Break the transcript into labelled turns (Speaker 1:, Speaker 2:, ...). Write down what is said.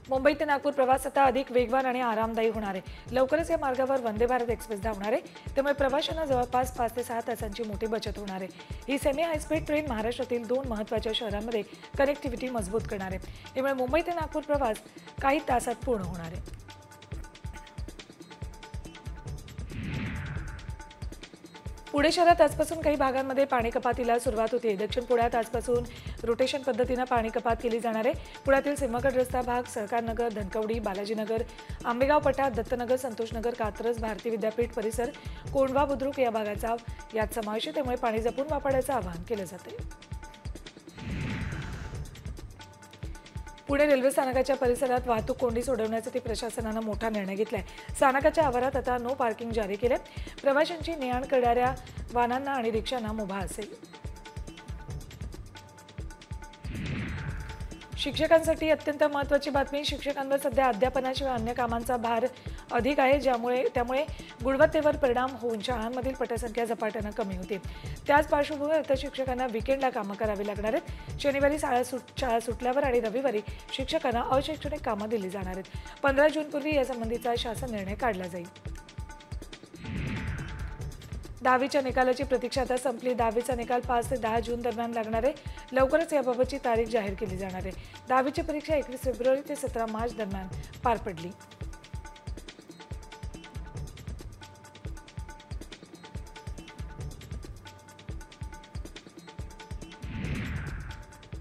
Speaker 1: मुंबई ते नागपूर प्रवास आता अधिक वेगवान आणि आरामदायी होणार आहे। लवकरच या मार्गावर वंदे भारत एक्सप्रेस धावणार आहे, त्यामुळे प्रवाशांना जवळपास 5 ते 6 तासांची मोठी बचत होणार आहे। ही सेमी हायस्पीड ट्रेन महाराष्ट्रातील 2 महत्त्वाच्या शहरांमध्ये कनेक्टिव्हिटी मजबूत करणार आहे। त्यामुळे मुंबई ते नागपूर प्रवास काही तासात पूर्ण होणार आहे। पुणे शहरात आजपासून काही भागांमध्ये पाणी कपातीला सुरुवात होते। दक्षिण पुण्यात आजपासून रोटेशन पद्धतीने पाणी कपात केली जाणार आहे। पुण्यातील सिंहगड रस्ता भाग, सहकारनगर, धनकवडी, बालाजीनगर, आंबेगाव पठार, दत्तनगर, संतोषनगर, कात्रज, भारती विद्यापीठ परिसर, कोंढवा, बुद्रुक या भागाचा यात समावेश आहे। त्यामुळे पाणी जपून वापरायचं आवाहन केलं जाते। पुणे रेल्वे स्थानकाच्या परिसरात वाहतूक कोंडी सोडवण्यासाठी प्रशासनाने मोठा निर्णय घेतलाय। स्थानकाच्या आवारात आता नो पार्किंग जारी केले। प्रवाशांची ने-आण करणाऱ्या वाहनांना आणि रिक्षांना मुभा असेल। शिक्षकांसाठी अत्यंत महत्त्वाची बातमी। शिक्षकांवर सध्या अध्यापनाशिवाय अन्य कामांचा भार अधिक आहे, त्यामुळे गुणवत्तेवर परिणाम होऊन शाळांमधील पटसंख्या झपाट्याने कमी होते। त्याच पार्श्वभूमीवर आता शिक्षकांना वीकेंडला कामं करावी लागणार आहेत। शनिवारी शाळा सुटल्यावर आणि रविवारी शिक्षकांना अशैक्षणिक कामं दिली जाणार आहेत। 15 जूनपूर्वी यासंबंधीचा शासन निर्णय काढला जाईल। 10वीच्या निकालाची प्रतीक्षा आता संपली। 10वीचा निकाल 5 ते 10 जून दरम्यान लागणार आहे। लवकरच याबाबतची तारीख जाहीर केली जाणार आहे। 10वीची परीक्षा 21 फेब्रुवारी ते 17 मार्च दरम्यान पार पडली।